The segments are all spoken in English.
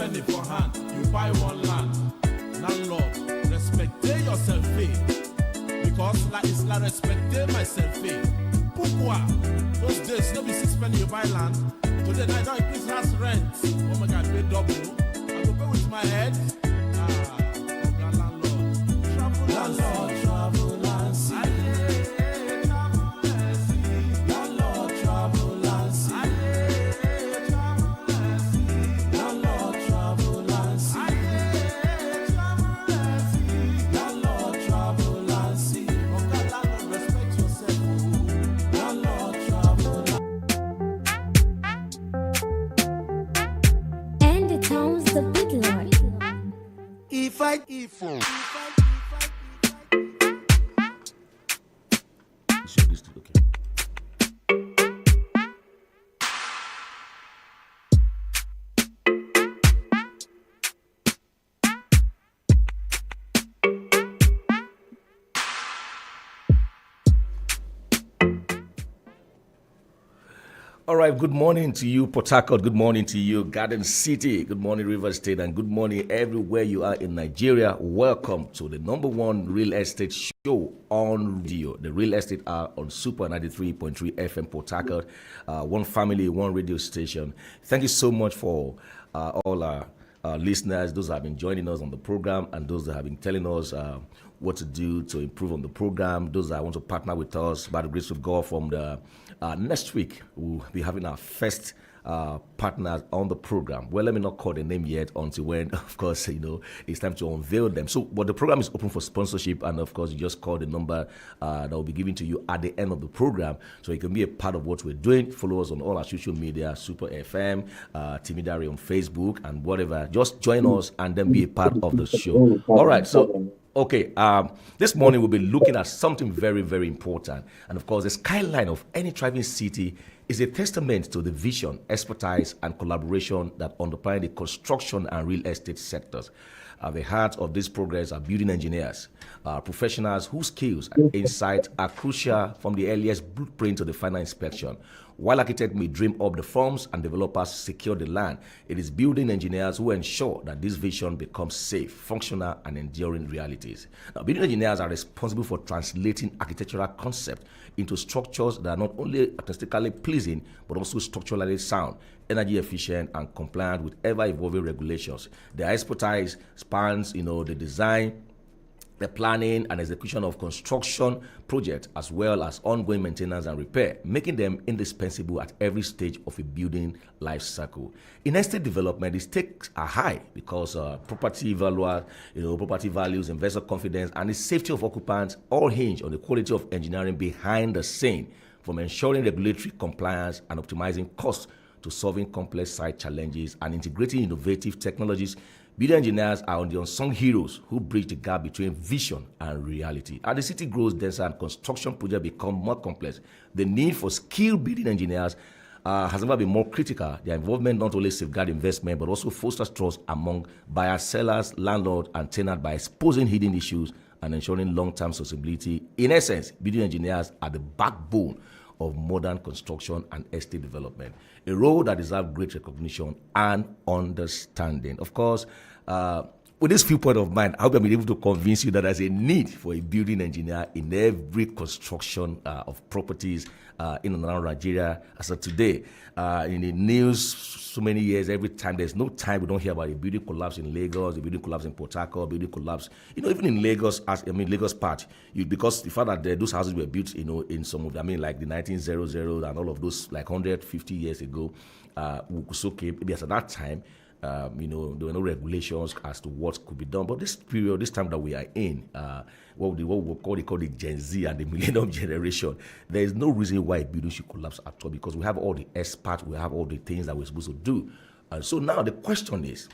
penny for hand, you buy one land. Landlord, respect yourself, because like it's like respect myself. Pourquoi? Those days, no be 6 penny you buy land. Today, I don't increase house rent. Oh my God, pay double. I go pay with my head. Landlord, travel and see. Landlord, travel and see. Landlord, travel and see. Landlord, travel and see. Okay, landlord, respect yourself. Landlord, travel. And the town's the big lord. If I Show this to okay. All right, good morning to you, Port Harcourt. Good morning to you, Garden City. Good morning, River State. And good morning everywhere you are in Nigeria. Welcome to the #1 real estate show on radio. The Real Estate Hour on Super 93.3 FM Port Harcourt. One family, one radio station. Thank you so much for all our listeners, those that have been joining us on the program, and those that have been telling us what to do to improve on the program. Those that want to partner with us, by the grace of God, from the next week, we'll be having our first partners on the program. Well, let me not call the name yet until when, of course, it's time to unveil them. So, but the program is open for sponsorship, and of course, you just call the number that will be given to you at the end of the program, so you can be a part of what we're doing. Follow us on all our social media, Super FM, Timidari on Facebook, and whatever. Just join us and then be a part of the show. All right, so. Okay, this morning we'll be looking at something very, very important. And of course, the skyline of any thriving city is a testament to the vision, expertise, and collaboration that underpin the construction and real estate sectors. At the heart of this progress are building engineers, professionals whose skills and insight are crucial from the earliest blueprint to the final inspection. While architects may dream up the forms and developers secure the land, it is building engineers who ensure that this vision becomes safe, functional, and enduring realities. Now, building engineers are responsible for translating architectural concepts into structures that are not only aesthetically pleasing, but also structurally sound, energy efficient, and compliant with ever-evolving regulations. Their expertise spans, the design, the planning and execution of construction projects, as well as ongoing maintenance and repair, making them indispensable at every stage of a building life cycle. In estate development, the stakes are high because property values, investor confidence, and the safety of occupants all hinge on the quality of engineering behind the scene, from ensuring regulatory compliance and optimizing costs to solving complex site challenges and integrating innovative technologies. Building engineers are the unsung heroes who bridge the gap between vision and reality. As the city grows denser and construction projects become more complex, the need for skilled building engineers has never been more critical. Their involvement not only safeguards investment, but also fosters trust among buyers, sellers, landlords, and tenants by exposing hidden issues and ensuring long-term sustainability. In essence, building engineers are the backbone of modern construction and estate development, a role that deserves great recognition and understanding. Of course, with this viewpoint of mine, I hope I've been able to convince you that there's a need for a building engineer in every construction of properties in and around Nigeria. As of today, in the news, so many years, every time, there's no time we don't hear about a building collapse in Lagos, a building collapse in Port Harcourt, a building collapse, even in Lagos, Lagos part, because the fact that those houses were built, in some of them, like the 1900s and all of those, like 150 years ago, was okay, maybe at that time, there were no regulations as to what could be done. But this time that we are in, what we call the Gen Z and the Millennium Generation, there is no reason why a building should collapse at all, because we have all the experts, we have all the things that we're supposed to do. And so now the question is,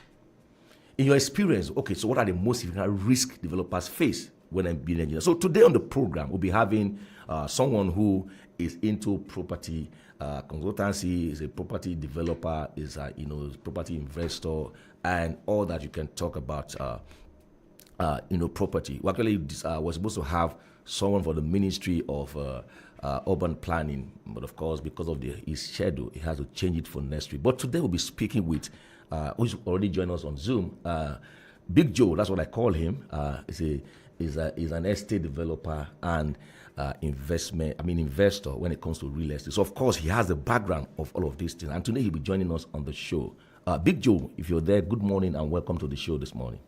in your experience, okay, so what are the most significant risks developers face when I'm building engineer? So today on the program, we'll be having someone who is into property consultancy, is a property developer, is a property investor, and all that you can talk about property. We actually was supposed to have someone for the Ministry of Urban Planning, but of course, because of his schedule, he has to change it for next week. But today we'll be speaking with who's already joined us on Zoom. Big Joe, that's what I call him. Is an estate developer and investor when it comes to real estate. So of course he has the background of all of these things. And today he'll be joining us on the show. Big Joe, if you're there, good morning and welcome to the show this morning.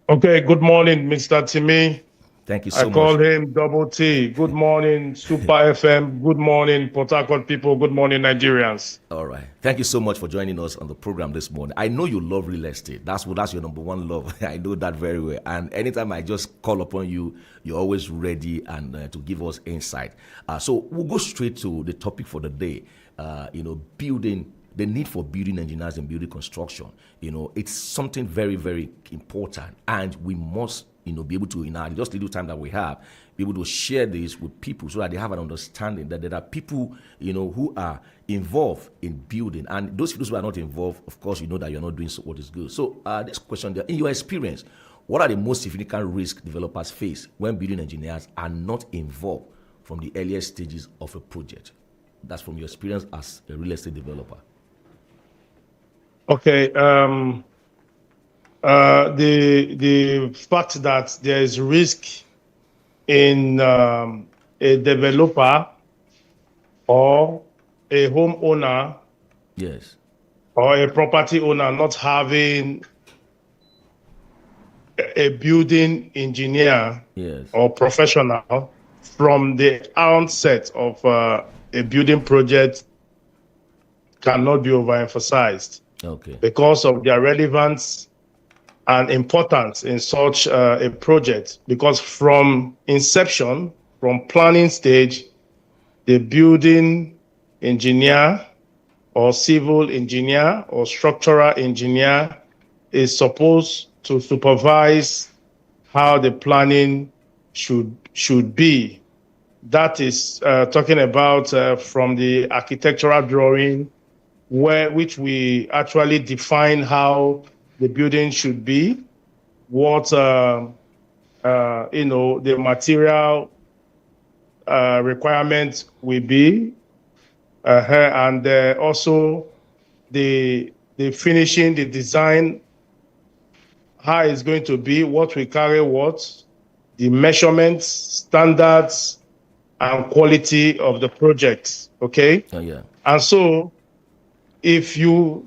Okay, good morning, Mr. Timmy. Thank you so much. I call him Double T. Good morning, Super FM. Good morning, Port Harcourt people. Good morning, Nigerians. All right. Thank you so much for joining us on the program this morning. I know you love real estate. That's your number one love. I know that very well. And anytime I just call upon you, you're always ready and to give us insight. So we'll go straight to the topic for the day. Building. The need for building engineers and building construction, it's something very, very important, and we must, be able to, in our just little time that we have, be able to share this with people so that they have an understanding that there are people, who are involved in building, and those who are not involved, of course, you know that you're not doing what is good. So this question, in your experience, what are the most significant risks developers face when building engineers are not involved from the earliest stages of a project? That's from your experience as a real estate developer. Okay. The fact that there is risk in a developer or a homeowner, yes, or a property owner not having a building engineer, yes, or professional from the outset of a building project cannot be overemphasized. Okay. Because of their relevance and importance in such a project. Because from inception, from planning stage, the building engineer or civil engineer or structural engineer is supposed to supervise how the planning should be. That is talking about from the architectural drawing, which we actually define how the building should be, what the material requirements will be, and also the finishing, the design, how it's going to be, what we carry, the measurements, standards, and quality of the project. Okay. Oh yeah. And so, if you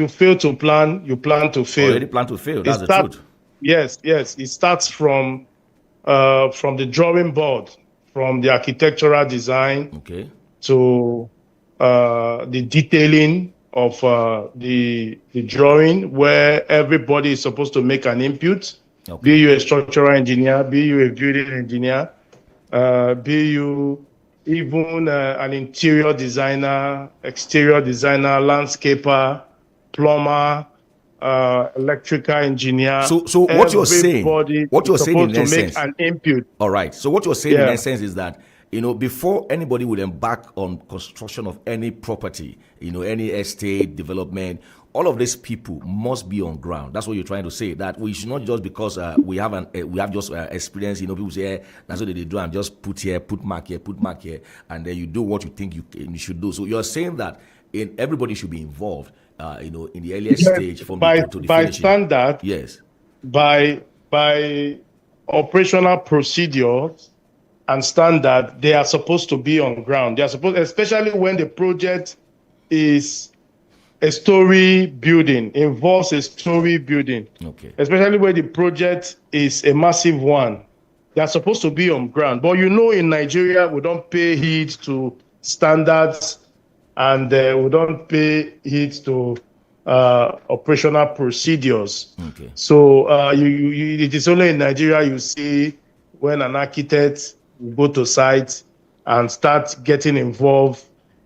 fail to plan, you plan to fail. Already plan to fail. That's the truth. Yes. It starts from the drawing board, from the architectural design, okay, to the detailing of the drawing, where everybody is supposed to make an input. Okay. Be you a structural engineer, be you a building engineer, be you even an interior designer, exterior designer, landscaper, plumber, electrical engineer. So what you're saying in essence, make an input. All right. So what you're saying in essence is that, before anybody would embark on construction of any property, any estate development, all of these people must be on ground. That's what you're trying to say. That we should not just because we have just experience. People say that's what they do and just put mark here, and then you do what you think you should do. So you're saying that everybody should be involved. In the earliest stage from to the finishing. By standard. Yes. By operational procedures and standard, they are supposed to be on ground. They are supposed, especially when the project is a story building, involves a story building. Okay. Especially when the project is a massive one. They are supposed to be on ground. But in Nigeria, we don't pay heed to standards, and we don't pay heed to operational procedures. Okay. So it is only in Nigeria you see when an architect will go to site and start getting involved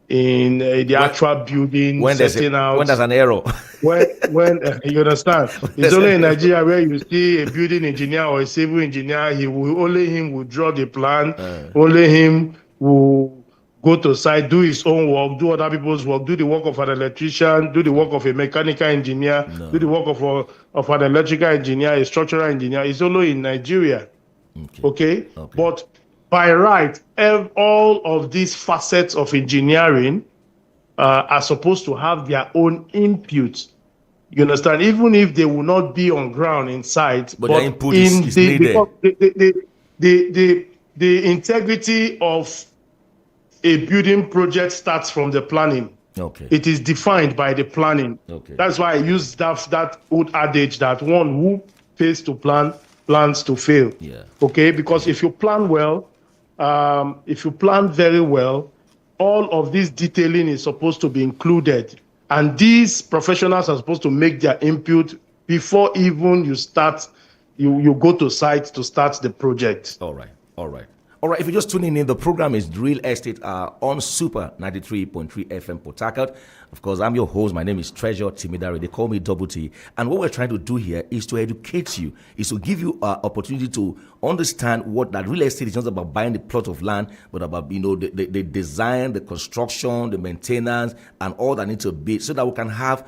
in the actual building, when there's an error. when you understand, it's only in Nigeria where you see a building engineer or a civil engineer. Only him will draw the plan. Only him will go to site, do his own work, do other people's work, do the work of an electrician, do the work of a mechanical engineer, do the work of an electrical engineer, a structural engineer. It's only in Nigeria. Okay? But by right, all of these facets of engineering are supposed to have their own input. You understand? Even if they will not be on ground inside, but their input is needed. Because the integrity of a building project starts from the planning. Okay. It is defined by the planning. Okay. That's why I use that old adage that one who fails to plan plans to fail. Yeah. Okay, because if you plan well, if you plan very well, all of this detailing is supposed to be included. And these professionals are supposed to make their input before even you start, you go to site to start the project. All right. If you're just tuning in, the program is Real Estate on Super 93.3 FM Port. Of course, I'm your host. My name is Treasure Timidari. They call me Double T. And what we're trying to do here is to educate you, is to give you an opportunity to understand what that real estate is not about buying the plot of land, but about, the design, the construction, the maintenance, and all that needs to be, so that we can have,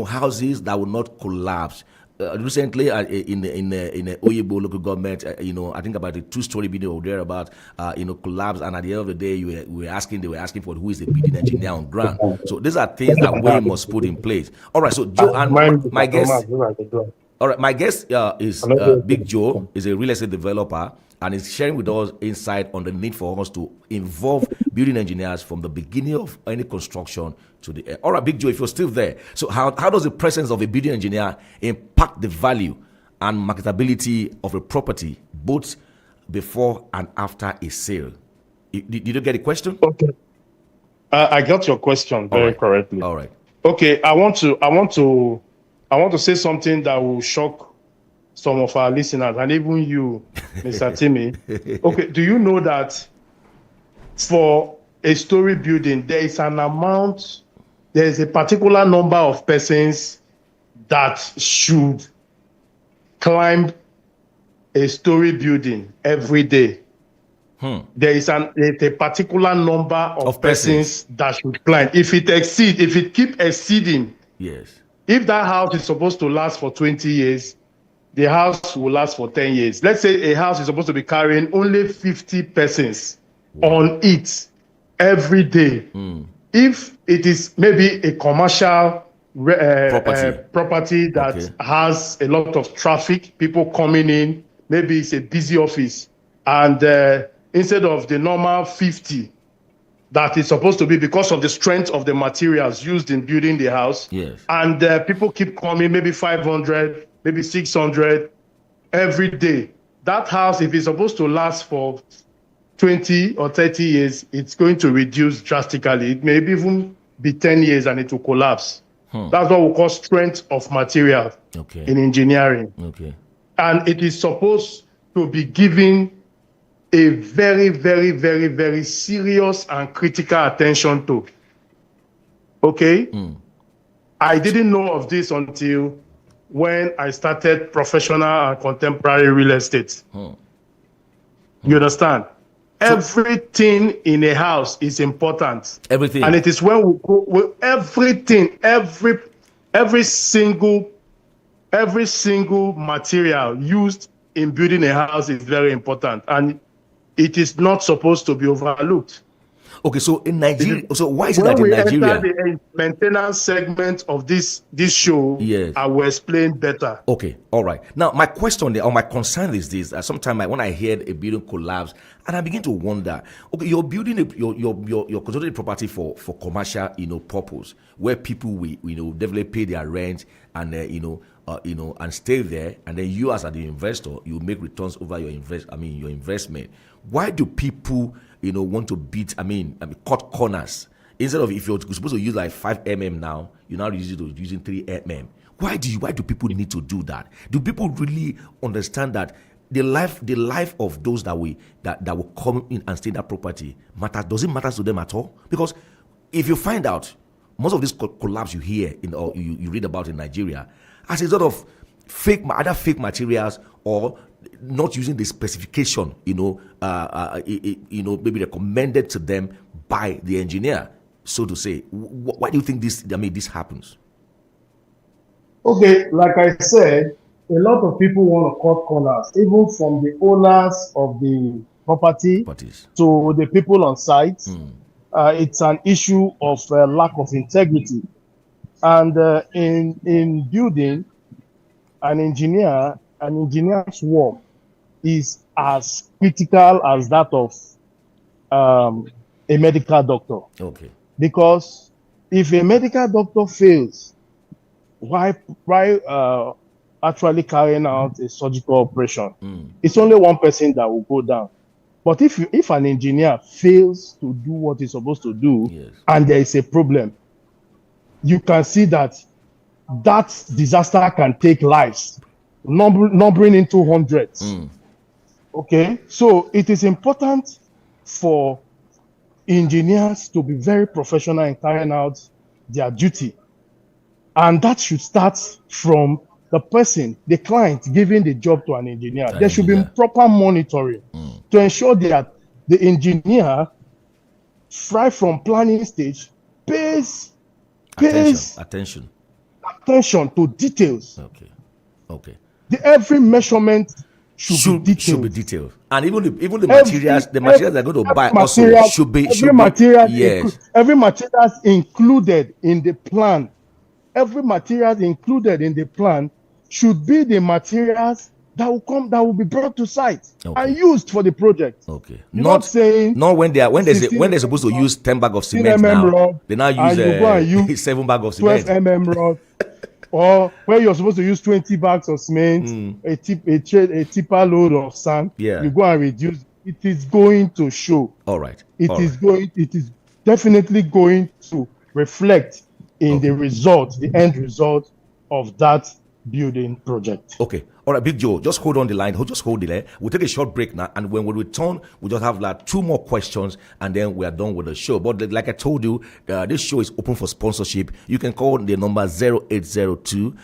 houses that will not collapse. Recently, in the Oyebo local government, I think about the 2-story building over there about, collapse, and at the end of the day, they were asking for who is the building engineer on ground. So these are things that we must put in place. All right, so Joe, and my guest, my guest is Big Joe, is a real estate developer, and is sharing with us insight on the need for us to involve building engineers from the beginning of any construction to the end. All right, Big Joe, if you're still there, so how does the presence of a building engineer impact the value and marketability of a property, both before and after a sale? Did you get the question? Okay, I got your question very correctly. All right. Okay, I want to say something that will shock some of our listeners, and even you, Mr. Timmy. Okay, do you know that for a story building, there is a particular number of persons that should climb a story building every day? There is a particular number of persons that should climb. If it keep exceeding, yes. If that house is supposed to last for 20 years, the house will last for 10 years. Let's say a house is supposed to be carrying only 50 persons on it every day. If it is maybe a commercial property that has a lot of traffic, people coming in, maybe it's a busy office, and instead of the normal 50 that is supposed to be because of the strength of the materials used in building the house, and people keep coming, maybe 500, maybe 600 every day. That house, if it's supposed to last for 20 or 30 years, it's going to reduce drastically. It may even be 10 years and it will collapse. That's what we call strength of material in engineering. And it is supposed to be given a very, very, very, very serious and critical attention to. I didn't know of this until when I started professional and contemporary real estate. You understand? Everything in a house is important. Everything. And it is when we go with everything, every single material used in building a house is very important. And it is not supposed to be overlooked. Okay, so in Nigeria, so why is it that in Nigeria? When we enter the maintenance segment of this show, I will explain better. Okay, all right. Now, my question or my concern is this: sometimes when I hear a building collapse, and I begin to wonder, okay, you're building you're constructing property for commercial, purpose, where people will definitely pay their rent and and stay there, and then you as the investor, you make returns over your investment. Why do people want to cut corners instead of, if you're supposed to use like 5 mm now, you now using 3 mm? Why do people need to do that? Do people really understand that the life of those that will come in and stay in that property matters? Does it matter to them at all? Because if you find out, most of this collapse you hear or you read about in Nigeria as a result of either fake materials or not using the specification, maybe recommended to them by the engineer, so to say. Why do you think this happens? Okay, like I said, a lot of people want to cut corners, even from the owners of the properties to the people on site. it's an issue of lack of integrity. And in building, an engineer's work is as critical as that of a medical doctor. Okay. Because if a medical doctor fails while actually carrying out a surgical operation, it's only one person that will go down. But if an engineer fails to do what he's supposed to do, Yes. and there is a problem, you can see that disaster can take lives, numbering into hundreds. Okay, so it is important for engineers to be very professional in carrying out their duty, and that should start from the person, the client, giving the job to an engineer. There should be proper monitoring to ensure that the engineer, right from planning stage, pays attention to details. Okay. Every measurement should be detailed, and even the materials they're going to buy also should be every material included in the plan. Every material included in the plan should be the materials that will be brought to site and used for the project. Okay. Not when they're supposed to use 10 bags of cement now, they now use 7 bags of cement. 12 mm rod. Or where you're supposed to use 20 bags of cement, a tipper load of sand, you go and reduce. It is going to show. All right. It is definitely going to reflect in the end result of that building project. Okay. All right, Big Joe, just hold on the line. Just hold it there. We'll take a short break now, and when we return, we'll just have like 2 more questions, and then we are done with the show. But like I told you, this show is open for sponsorship. You can call the number 0802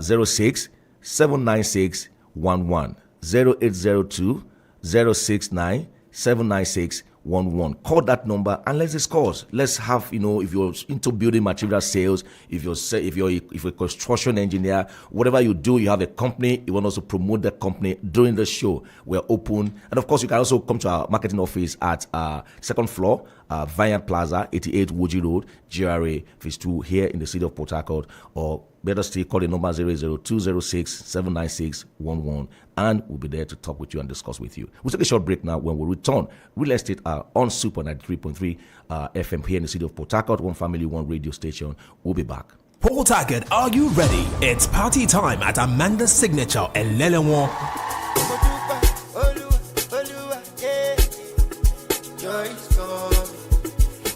06 796 11 0802 069 796 11. Call that number and let's discuss. Let's have, if you're into building material sales, if you're a construction engineer, whatever you do, you have a company, you want us to promote the company during the show, we're open. And of course, you can also come to our marketing office at 2nd floor, Vineyard Plaza, 88 Woji Road, GRA, Phase 2, here in the city of Port Harcourt, or better still, call the number 00206 796 11, and we'll be there to talk with you and discuss with you. We'll take a short break now. When we return, real estate on Super 93.3 FM here in the city of Port Harcourt, one family, one radio station. We'll be back. Port Harcourt, are you ready? It's party time at Amanda's Signature in Lelewon.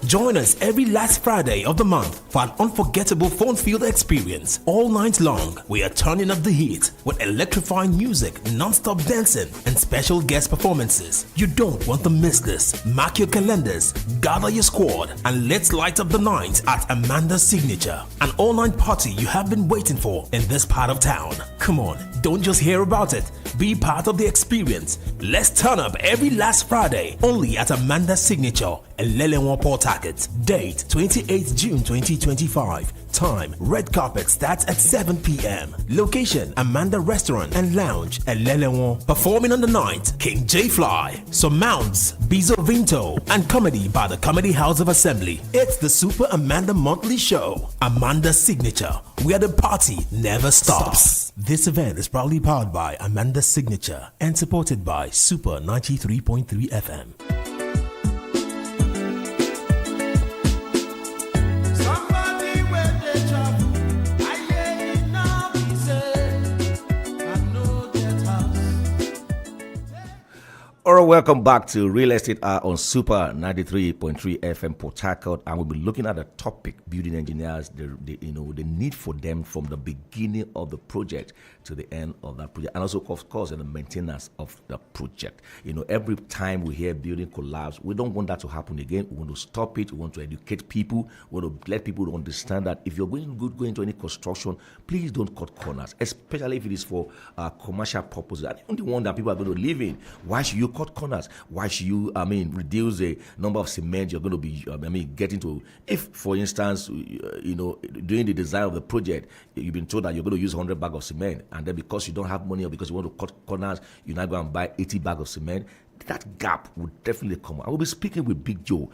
Join us every last Friday of the month for an unforgettable fun-filled experience. All night long, we are turning up the heat with electrifying music, non-stop dancing, and special guest performances. You don't want to miss this. Mark your calendars, gather your squad, and let's light up the night at Amanda's Signature. An all-night party you have been waiting for in this part of town. Come on, don't just hear about it. Be part of the experience. Let's turn up every last Friday, only at Amanda's Signature, Elelewon, Port Harcourt. Date 28th June 2025. Time, red carpet starts at 7 p.m. Location, Amanda Restaurant and Lounge, Elelewon. Performing on the night, King J Fly, Surmounts, Bizo Vinto, and comedy by the Comedy House of Assembly. It's the Super Amanda Monthly Show, Amanda's Signature, where the party never stops. This event is proudly powered by Amanda's Signature and supported by Super 93.3 FM. All right, welcome back to Real Estate on Super 93.3 FM Port Harcourt, and we'll be looking at the topic: building engineers, the need for them from the beginning of the project to the end of that project, and also, of course, the maintenance of the project. Every time we hear building collapse, we don't want that to happen again. We want to stop it. We want to educate people. We want to let people understand that if you're going into any construction, please don't cut corners, especially if it is for commercial purposes and even the one that people are going to live in. Why should you cut corners? Why should you, reduce the number of cement you're going to be, getting to? If, for instance, during the design of the project, you've been told that you're going to use 100 bags of cement, and then because you don't have money or because you want to cut corners, you're not going to buy 80 bags of cement. That gap would definitely come. I will be speaking with Big Joe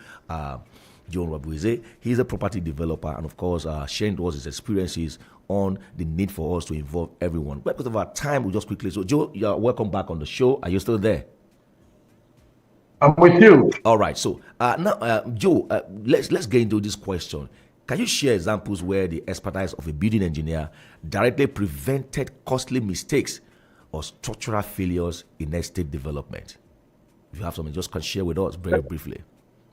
John Rabuize. He's a property developer and, of course, sharing to us his experiences on the need for us to involve everyone. But because of our time, we'll just quickly. So, Joe, you're welcome back on the show. Are you still there? I'm with you. All right. So, now, Joe, let's get into this question. Can you share examples where the expertise of a building engineer directly prevented costly mistakes or structural failures in estate development? If you have something, just can share with us very briefly.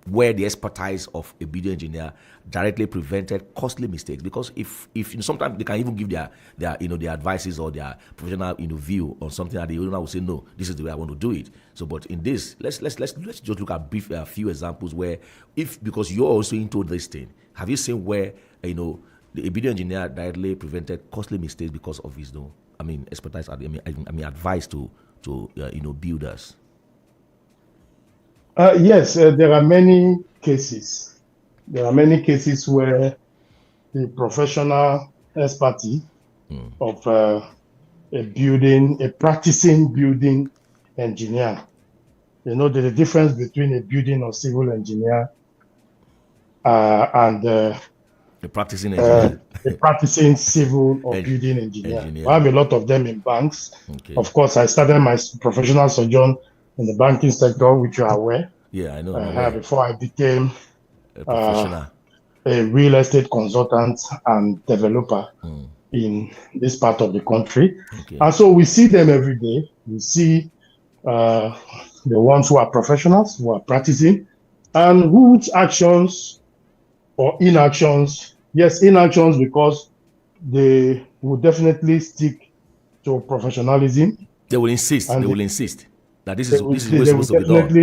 Where the expertise of a building engineer directly prevented costly mistakes, because if sometimes they can even give their their advices or their professional view on something that the owner will say, no, this is the way I want to do it. So, but in this, let's just look at a few examples where, because you're also into this thing, have you seen where the building engineer directly prevented costly mistakes because of his expertise? Advice to builders. Yes, there are many cases. There are many cases where the professional expertise of a practicing building engineer. There's a difference between a building or civil engineer and the practicing engineer. the practicing civil or building engineer. I have a lot of them in banks. Okay. Of course, I started my professional sojourn in the banking sector, which you are aware. Yeah, I know. Before I became a professional, a real estate consultant and developer in this part of the country. Okay. And so we see them every day. We see the ones who are professionals, who are practicing, and whose actions or inactions. Yes, inactions because they will definitely stick to professionalism. They will insist. They will insist that this is what's supposed to be done.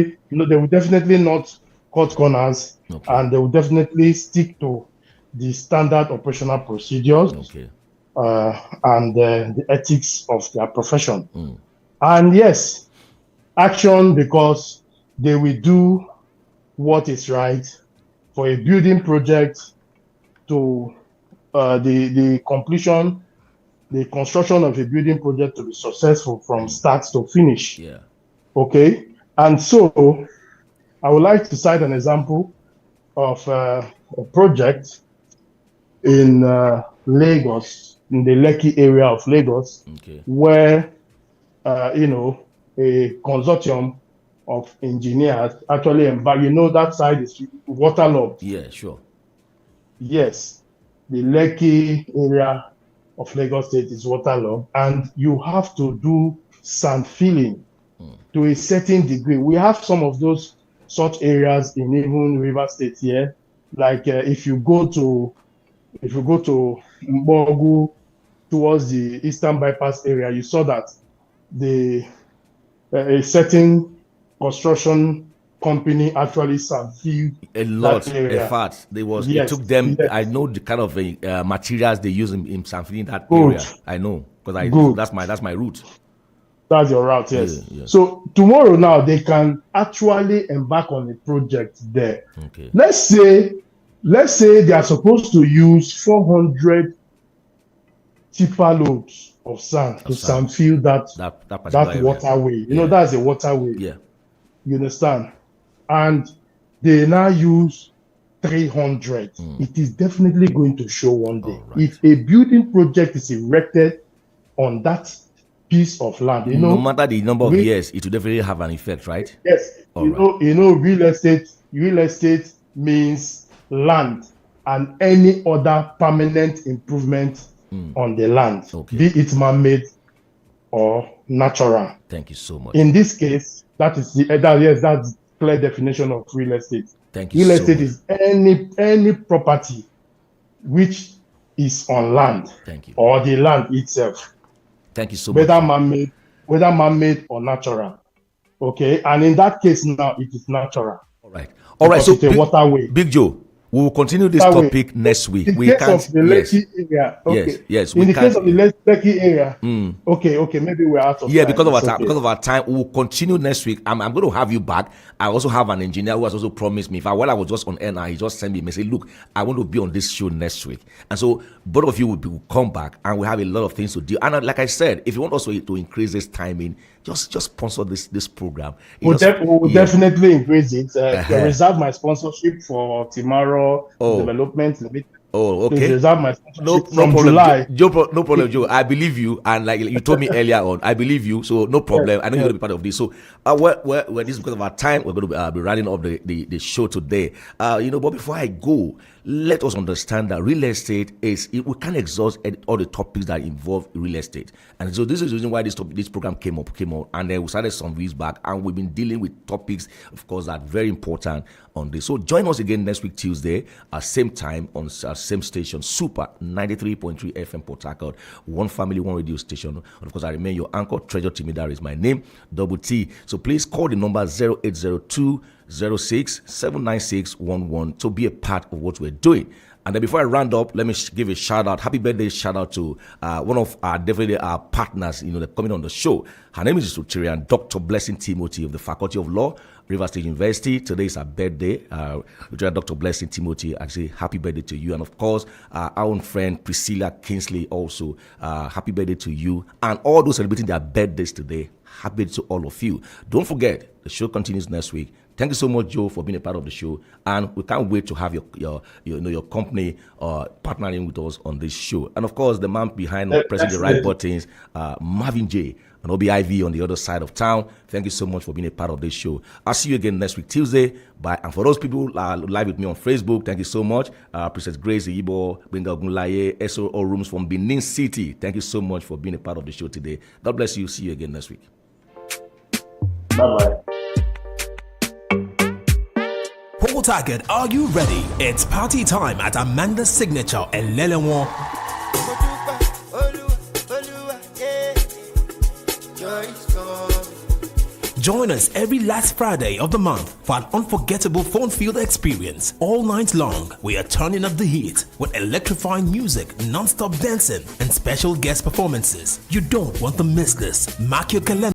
They will definitely not cut corners, and they will definitely stick to the standard operational procedures and the ethics of their profession. And yes, action because they will do what is right for a building project to the completion, the construction of a building project to be successful from start to finish. Yeah. Okay, and so I would like to cite an example of a project in Lagos, in the Lekki area of Lagos, where a consortium of engineers actually embarked. That side is waterlogged. Yeah, sure. Yes, the Lekki area of Lagos State is waterlogged, and you have to do sand filling to a certain degree. We have some of those such areas in even River State here. Like if you go to Mbogu towards the Eastern Bypass area, you saw that a certain construction company actually sand filled a lot. In fact, it took them. Yes. I know the kind of materials they use in sand filling that area. I know because that's my route. That's your route, yes. Yeah. So tomorrow now they can actually embark on a project there. Okay. Let's say they are supposed to use 400 tipper loads of sand to sand fill that waterway. That's a waterway. Yeah. You understand? And they now use 300. It is definitely going to show one day. Right. If a building project is erected on that piece of land, no matter the number of years, it will definitely have an effect, right? Yes. Real estate means land and any other permanent improvement on the land, be it man-made or natural. Thank you so much. In this case, that's the clear definition of real estate. Thank you. Real estate is any property which is on land. Thank you. Or the land itself. Thank you so much. Whether man-made or natural. Okay, and in that case now it is natural. All right. So it's a waterway. Big Joe, We will continue this That way. topic next week. In We case can't. of the Lekki area, okay. Yes. In We the can't. case of the Lekki area, okay, maybe we're out of Yeah, time. because of our It's time. okay. Because of our time, we will continue next week. I'm going to have you back. I also have an engineer who has also promised me. In fact, while I was just on air now, he just sent me a message. Look, I want to be on this show next week, and so both of you will come back, and we have a lot of things to do. And like I said, if you want also to increase this timing, just sponsor this program. We'll definitely increase it. Reserve my sponsorship for tomorrow development limited. Oh, okay. Please reserve my sponsorship from problem, July. No problem, Joe. I believe you, and like you told me earlier on, I believe you. So no problem. I know you're going to be part of this. So, this is because of our time. We're going to be running up the show today. But before I go, let us understand that real estate we can't exhaust all the topics that involve real estate, and so this is the reason why this program came up, and then we started some weeks back, and we've been dealing with topics, of course, that are very important on this. So join us again next week Tuesday at same time on our same station, Super 93.3 FM Port Harcourt, one family, one radio station. And of course, I remain your anchor, Treasure Timidar is my name, Double T. So please call the number 0802 06 79611 to be a part of what we're doing. And then before I round up, let me give a shout out, happy birthday shout out to one of our partners, that coming on the show. Her name is Tuturian, Dr. Blessing Timothy of the Faculty of Law, Rivers State University. Today is her birthday. Dr. Blessing Timothy, I say happy birthday to you. And of course, our own friend Priscilla Kingsley also, happy birthday to you. And all those celebrating their birthdays today, happy birthday to all of you. Don't forget, the show continues next week. Thank you so much, Joe, for being a part of the show, and we can't wait to have your company partnering with us on this show. And of course, the man behind pressing the right buttons, Marvin J. and OBIV on the other side of town. Thank you so much for being a part of this show. I'll see you again next week Tuesday. Bye. And for those people live with me on Facebook, thank you so much. Princess Grace Ibo, Benga Ogunlaye, SOO Rooms from Benin City. Thank you so much for being a part of the show today. God bless you. See you again next week. Bye-bye. Port Harcourt, are you ready? It's party time at Amanda's Signature and Lelewon. Join us every last Friday of the month for an unforgettable phone-filled experience. All night long, we are turning up the heat with electrifying music, non-stop dancing, and special guest performances. You don't want to miss this. Mark your calendar.